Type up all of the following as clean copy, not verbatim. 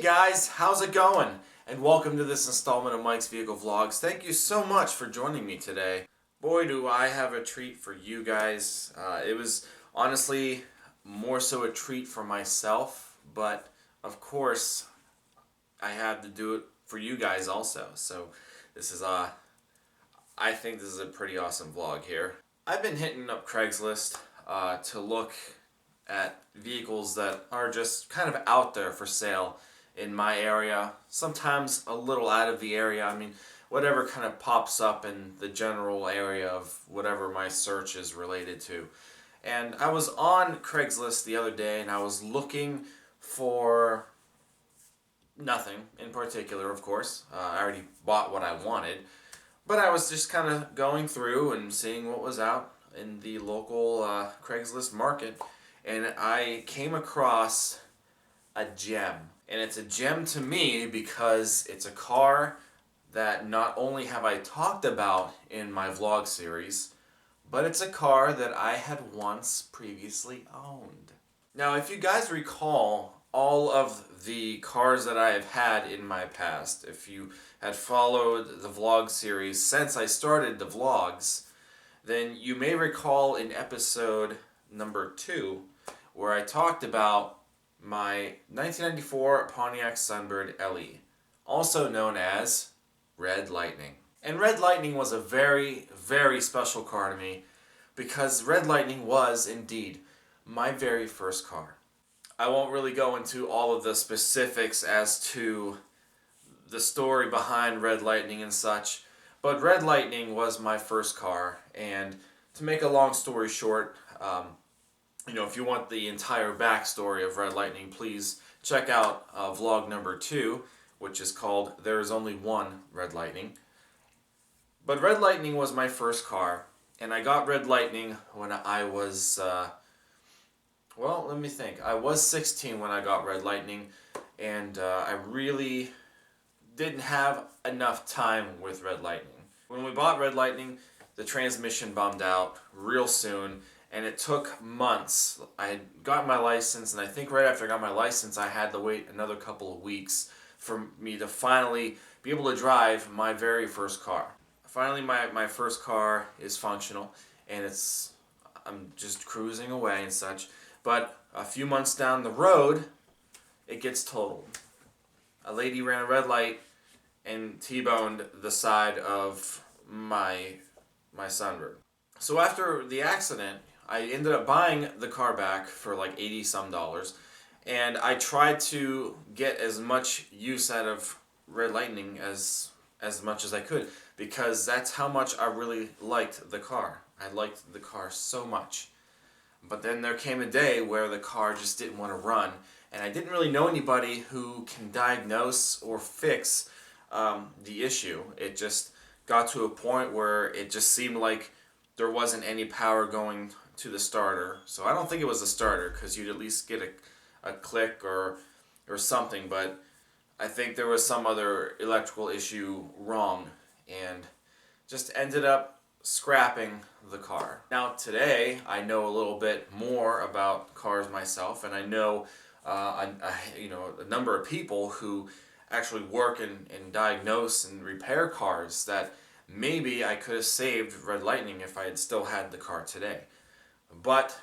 Hey guys, how's it going? And welcome to this installment of Mike's Vehicle Vlogs. Thank you so much for joining me today. Boy, do I have a treat for you guys. It was honestly more so a treat for myself, but of course I had to do it for you guys also. So this is I think this is a pretty awesome vlog here. I've been hitting up Craigslist to look at vehicles that are just kind of out there for sale in my area, sometimes a little out of the area. I mean, whatever kind of pops up in the general area of whatever my search is related to. And I was on Craigslist the other day and I was looking for nothing in particular, of course. I already bought what I wanted, but I was just kind of going through and seeing what was out in the local Craigslist market. And I came across a gem. And it's a gem to me because it's a car that not only have I talked about in my vlog series, but it's a car that I had once previously owned. Now, if you guys recall all of the cars that I have had in my past, if you had followed the vlog series since I started the vlogs, then you may recall in episode number 2 where I talked about my 1994 Pontiac Sunbird LE, also known as Red Lightning. And Red Lightning was a very, very special car to me because Red Lightning was indeed my very first car. I won't really go into all of the specifics as to the story behind Red Lightning and such, but Red Lightning was my first car, and to make a long story short, if you want the entire backstory of Red Lightning, please check out vlog number 2, which is called There Is Only One Red Lightning. But Red Lightning was my first car, and I got Red Lightning when I was, let me think. I was 16 when I got Red Lightning, and I really didn't have enough time with Red Lightning. When we bought Red Lightning, the transmission bummed out real soon, and it took months. I had gotten my license, and I think right after I got my license, I had to wait another couple of weeks for me to finally be able to drive my very first car. Finally, my first car is functional, and I'm just cruising away and such. But a few months down the road, it gets totaled. A lady ran a red light and T-boned the side of my Sunbird. So after the accident, I ended up buying the car back for like $80 some, and I tried to get as much use out of Red Lightning as much as I could, because that's how much I really liked the car. I liked the car so much. But then there came a day where the car just didn't want to run, and I didn't really know anybody who can diagnose or fix the issue. It just got to a point where it just seemed like there wasn't any power going to the starter. So I don't think it was the starter, because you'd at least get a click or something, but I think there was some other electrical issue wrong, and just ended up scrapping the car. Now today I know a little bit more about cars myself, and I know a number of people who actually work and diagnose and repair cars that maybe I could have saved Red Lightning if I had still had the car today. But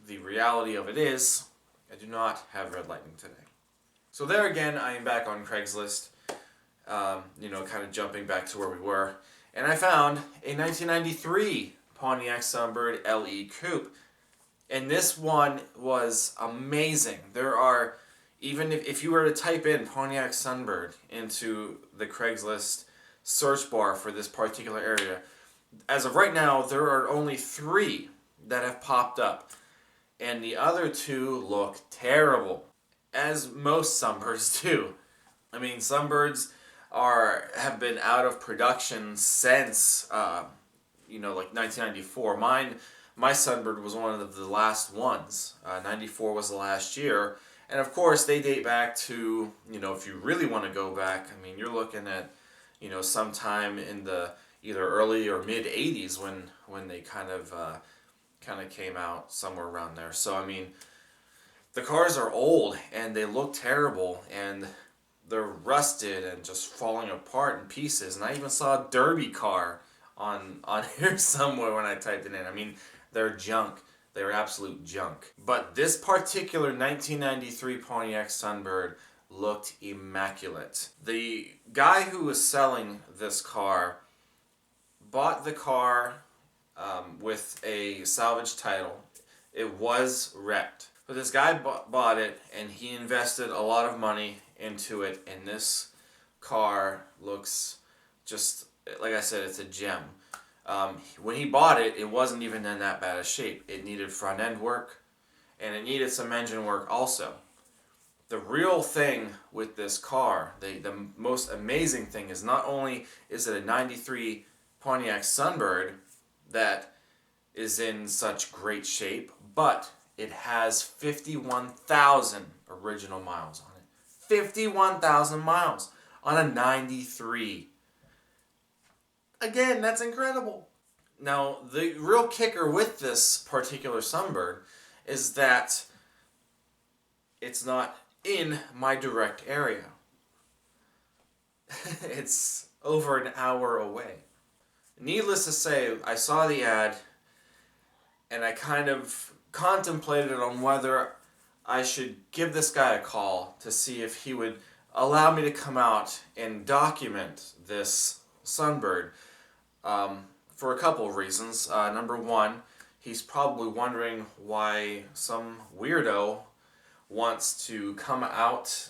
the reality of it is, I do not have Red Lightning today. So there again, I am back on Craigslist, kind of jumping back to where we were, and I found a 1993 Pontiac Sunbird LE Coupe. And this one was amazing. There are, even if you were to type in Pontiac Sunbird into the Craigslist search bar for this particular area, as of right now, there are only 3 that have popped up, and the other 2 look terrible, as most Sunbirds do. I mean, Sunbirds have been out of production since like 1994. My Sunbird was one of the last ones. 94 was the last year, and of course they date back to, if you really want to go back, I mean, you're looking at sometime in the either early or mid 80s when they kind of came out, somewhere around there. So I mean, the cars are old and they look terrible, and they're rusted and just falling apart in pieces. And I even saw a derby car on here somewhere when I typed it in. I mean, they're junk. They're absolute junk. But this particular 1993 Pontiac Sunbird looked immaculate. The guy who was selling this car bought the car with a salvage title. It was wrecked. But this guy bought it, and he invested a lot of money into it, and this car looks just, like I said, it's a gem. When he bought it, it wasn't even in that bad a shape. It needed front end work, and it needed some engine work also. The real thing with this car, the most amazing thing is not only is it a 93 Pontiac Sunbird that is in such great shape, but it has 51,000 original miles on it. 51,000 miles on a 93. Again, that's incredible. Now, the real kicker with this particular Sunbird is that it's not in my direct area. It's over an hour away. Needless to say, I saw the ad and I kind of contemplated on whether I should give this guy a call to see if he would allow me to come out and document this Sunbird for a couple of reasons. Number one, he's probably wondering why some weirdo wants to come out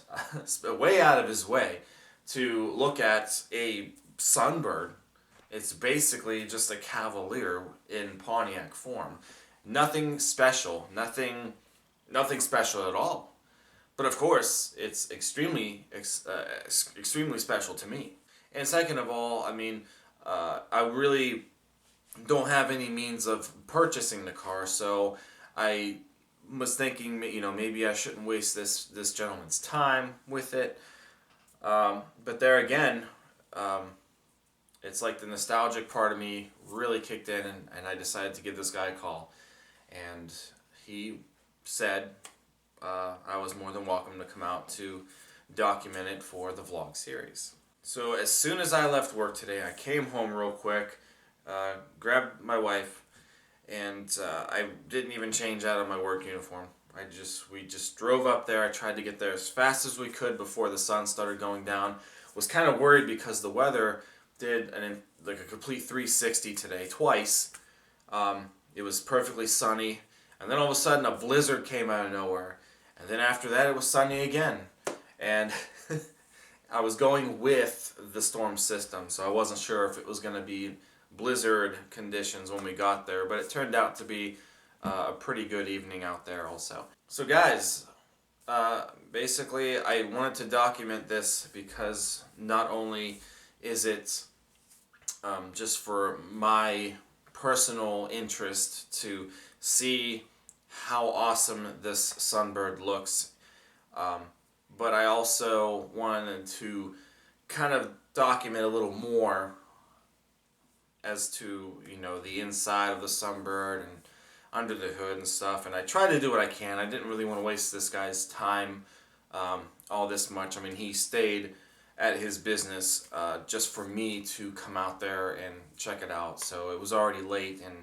way out of his way to look at a Sunbird. It's basically just a Cavalier in Pontiac form. Nothing special, nothing special at all. But of course, it's extremely special to me. And second of all, I mean, I really don't have any means of purchasing the car, so I was thinking, maybe I shouldn't waste this gentleman's time with it. But there again, it's like the nostalgic part of me really kicked in, and I decided to give this guy a call. And he said I was more than welcome to come out to document it for the vlog series. So as soon as I left work today, I came home real quick, grabbed my wife, and I didn't even change out of my work uniform. We just drove up there. I tried to get there as fast as we could before the sun started going down. Was kind of worried because the weather did a complete 360 today, twice. It was perfectly sunny, and then all of a sudden a blizzard came out of nowhere, and then after that it was sunny again. And I was going with the storm system, so I wasn't sure if it was going to be blizzard conditions when we got there, but it turned out to be a pretty good evening out there also. So guys, basically I wanted to document this because not only is it just for my personal interest to see how awesome this Sunbird looks, but I also wanted to kind of document a little more as to, the inside of the Sunbird and under the hood and stuff. And I tried to do what I can. I didn't really want to waste this guy's time all this much. I mean, he stayed at his business just for me to come out there and check it out. So it was already late, and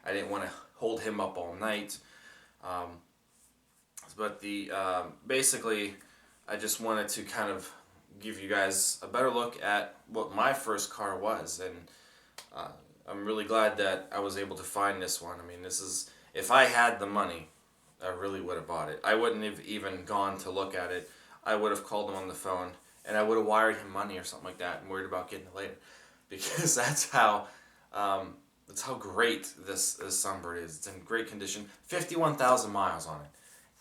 I didn't want to hold him up all night. But basically, I just wanted to kind of give you guys a better look at what my first car was, and I'm really glad that I was able to find this one. I mean, if I had the money, I really would have bought it. I wouldn't have even gone to look at it. I would have called him on the phone, and I would have wired him money or something like that and worried about getting it later. Because that's how great this Sunbird is. It's in great condition. 51,000 miles on it.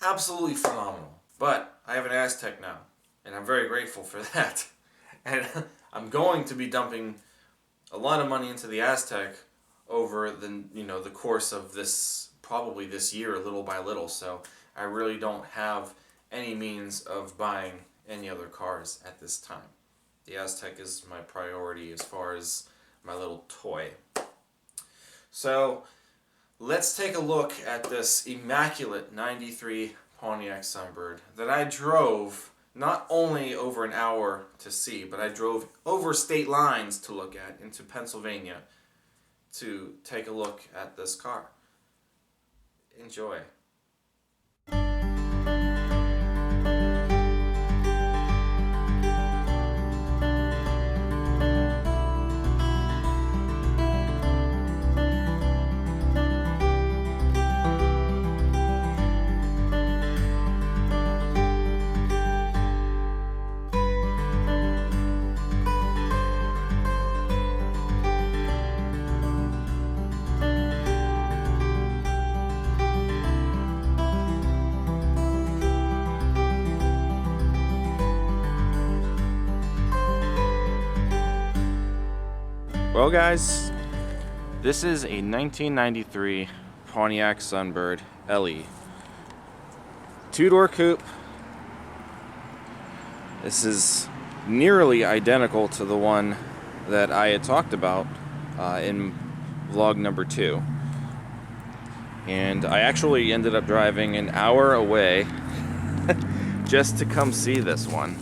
Absolutely phenomenal. But I have an Aztec now, and I'm very grateful for that. And I'm going to be dumping a lot of money into the Aztec over the course of probably this year, little by little. So I really don't have any means of buying any other cars at this time. The Aztec is my priority as far as my little toy. So let's take a look at this immaculate 93 Pontiac Sunbird that I drove not only over an hour to see, but I drove over state lines to look at into Pennsylvania to take a look at this car. Enjoy. Well guys, this is a 1993 Pontiac Sunbird LE. Two-door coupe. This is nearly identical to the one that I had talked about in vlog number 2. And I actually ended up driving an hour away just to come see this one.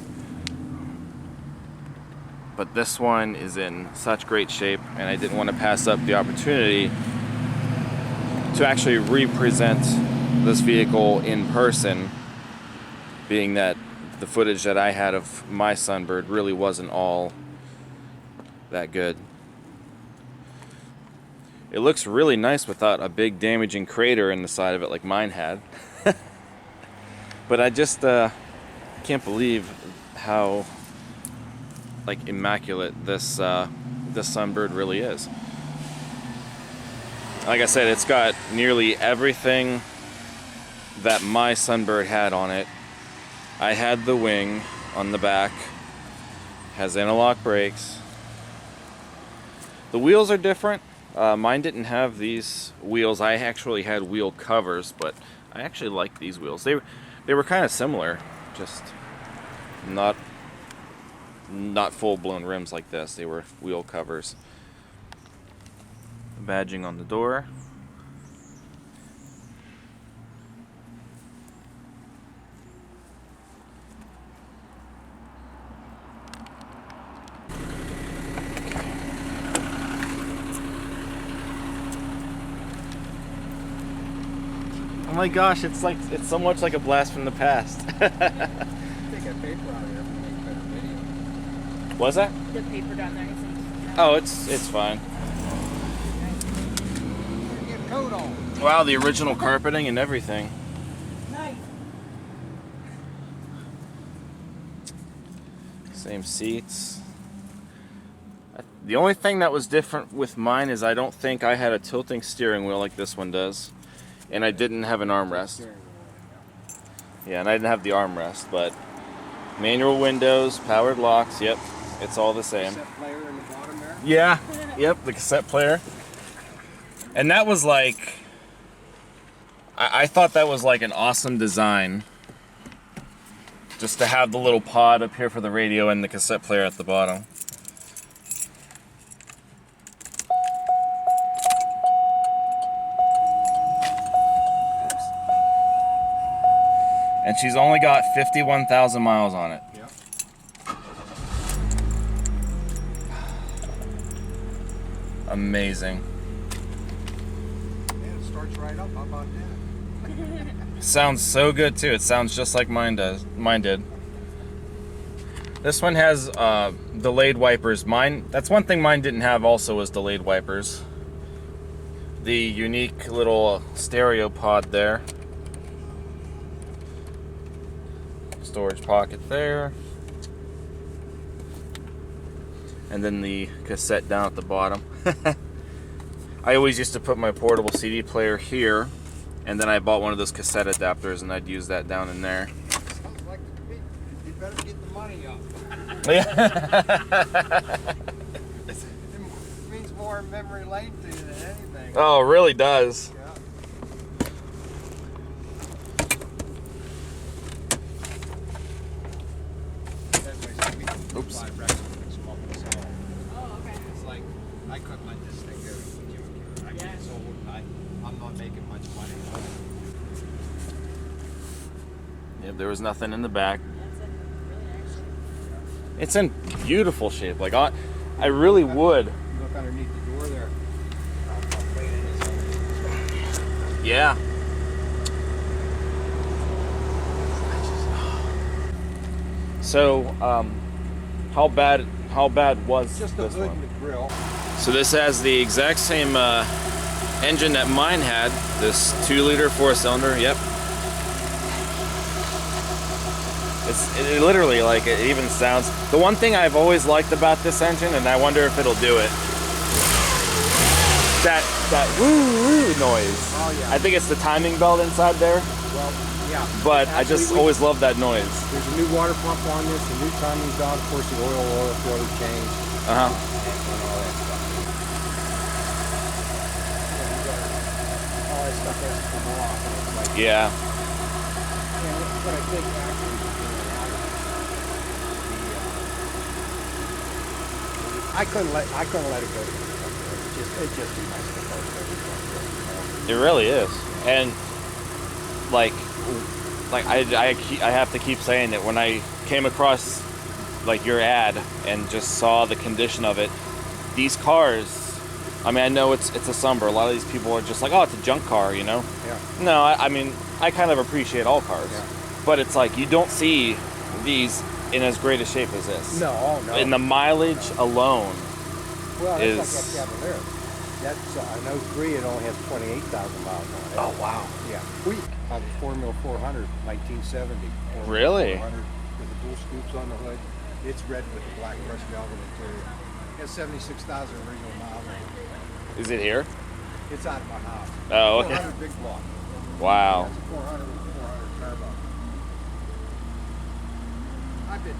But this one is in such great shape, and I didn't want to pass up the opportunity to actually represent this vehicle in person, being that the footage that I had of my Sunbird really wasn't all that good. It looks really nice without a big damaging crater in the side of it like mine had. But I just can't believe how immaculate this Sunbird really is. Like I said, it's got nearly everything that my Sunbird had on it. I had the wing on the back, has interlock brakes. The wheels are different. Mine didn't have these wheels. I actually had wheel covers, but I actually like these wheels. They were kind of similar, just not full-blown rims like this. They were wheel covers. Badging on the door. Oh my gosh, it's so much like a blast from the past. What's that? The paper down there. Oh, it's fine. Wow, the original carpeting and everything. Nice. Same seats. The only thing that was different with mine is I don't think I had a tilting steering wheel like this one does, and I didn't have an armrest. Yeah, and I didn't have the armrest, but manual windows, powered locks. Yep. It's all the same. Cassette player in the bottom there? Yeah, yep, the cassette player. And that was like, I thought that was like an awesome design. Just to have the little pod up here for the radio and the cassette player at the bottom. And she's only got 51,000 miles on it. Yep. Amazing. Yeah, it starts right up. How about that? Sounds so good too. It sounds just like mine did. This one has delayed wipers. That's one thing mine didn't have also, was delayed wipers. The unique little stereo pod there. Storage pocket there. And then the cassette down at the bottom. I always used to put my portable CD player here, and then I bought one of those cassette adapters, and I'd use that down in there. Sounds like you better get the money up. Yeah. It means more memory lane to you than anything. Oh, it really does. Yeah. Oops. Oh, okay. It's like, I couldn't let this thing go. I mean, it's old. I'm not making much money. Yep, there was nothing in the back. That's it. It's in beautiful shape. Like I really would. Look underneath the door there. How clean it is. Yeah. So, how bad was Just the this hood one? and the grill. So this has the exact same engine that mine had. This 2-liter 4-cylinder. Yep. It literally, like, it even sounds. The one thing I've always liked about this engine, and I wonder if it'll do it, that woo noise. Oh yeah. I think it's the timing belt inside there. Well, yeah. But Actually, I just always love that noise. There's a new water pump on this, a new timing belt, of course the oil filter changed. Uh huh. And all that stuff. All that stuff has to come off. And it's like, Yeah. and what I think actually is doing out of I couldn't let it go to the it's just too nice to post everything. It really is, and like I have to keep saying it. When I came across like your ad and just saw the condition of it, these cars. I mean, I know it's a Sunbird. A lot of these people are just like, oh, it's a junk car, you know. Yeah. No, I mean, I kind of appreciate all cars, Yeah. but it's like you don't see these in as great a shape as this. No, no. And the mileage alone. Well, that's is- like that Cavalier. That's an 03. It only has 28,000 miles on it. Oh wow. Yeah. We have a 4-mil 400, 1970. 4-mil Really? 400 with the dual scoops on the hood. It's red with the black brushed velvet interior. It has 76,000 original miles on it. Is it here? It's out of my house. Oh, okay. 400 big block. Wow. That's a 400 with 400 turbo. I've been.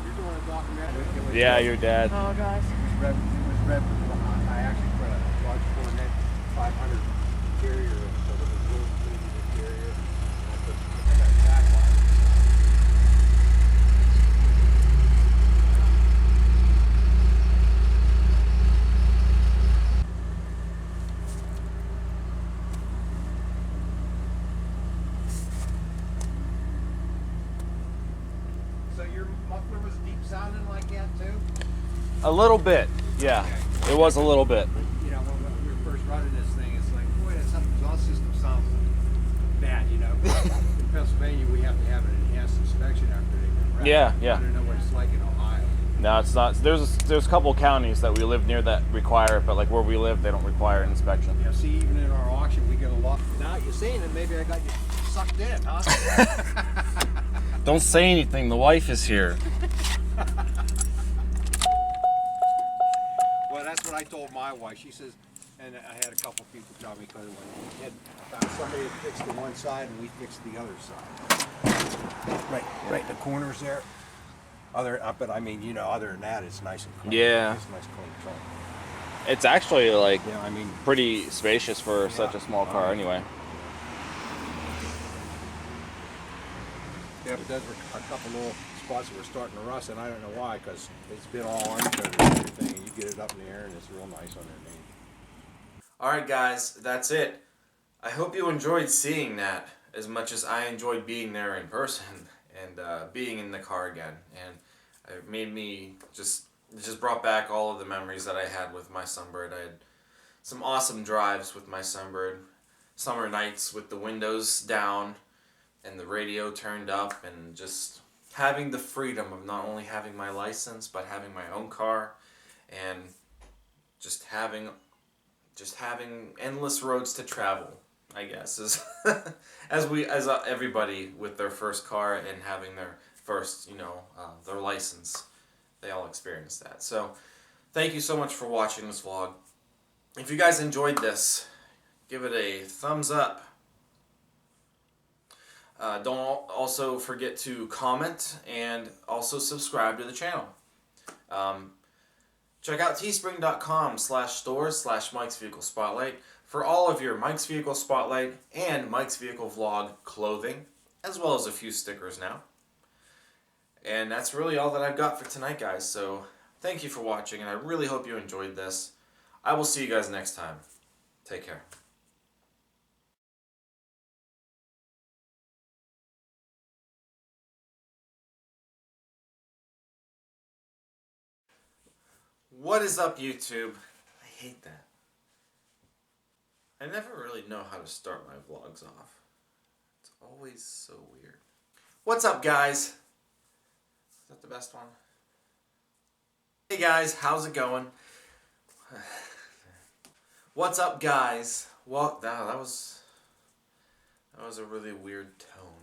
You're doing a documentary. Yeah, your dad. Oh gosh. It was red with I actually put a large Coronet 500 interior so it was really clean interior. I got a back line. So your muffler was deep sounding like that too? A little bit. Yeah. It was a little bit. You know, when we were first running this thing, it's like, boy, that exhaust system sounds bad, you know. In Pennsylvania, we have to have an enhanced inspection after they've been wrecked. Yeah, yeah. I don't know what it's like in Ohio. No, it's not. There's a couple counties that we live near that require it, but like where we live, they don't require an inspection. Yeah, see, even in our auction, we get a lot. Now you're saying it, maybe I got you sucked in, huh? Don't say anything. The wife is here. Well, that's what I told my wife. She says, and I had a couple people tell me because we had found somebody that fixed the one side and we fixed the other side. Right, the corners there. But I mean, you know, other than that, it's nice and clean. Yeah. It's nice, clean truck. It's actually like Yeah, I mean, pretty spacious for such a small car, anyway. yeah, but there's a couple little spots that were starting to rust, and I don't know why, because it's been all undercoated and everything, and you get it up in the air, and it's real nice underneath. Alright guys, that's it. I hope you enjoyed seeing that as much as I enjoyed being there in person and being in the car again. And it made me it just brought back all of the memories that I had with my Sunbird. I had some awesome drives with my Sunbird. Summer nights with the windows down and the radio turned up, and just having the freedom of not only having my license but having my own car, and just having endless roads to travel, I guess, as everybody with their first car and having their first, their license, they all experience that. So thank you so much for watching this vlog. If you guys enjoyed this, give it a thumbs up. Don't also forget to comment and also subscribe to the channel. Check out teespring.com/stores/Mike's Vehicle Spotlight for all of your Mike's Vehicle Spotlight and Mike's Vehicle Vlog clothing, as well as a few stickers now. And that's really all that I've got for tonight, guys. So thank you for watching, and I really hope you enjoyed this. I will see you guys next time. Take care. What is up, YouTube? I hate that. I never really know how to start my vlogs off. It's always so weird. What's up, guys? Is that the best one? Hey guys, how's it going? What's up, guys? Well, that was a really weird tone.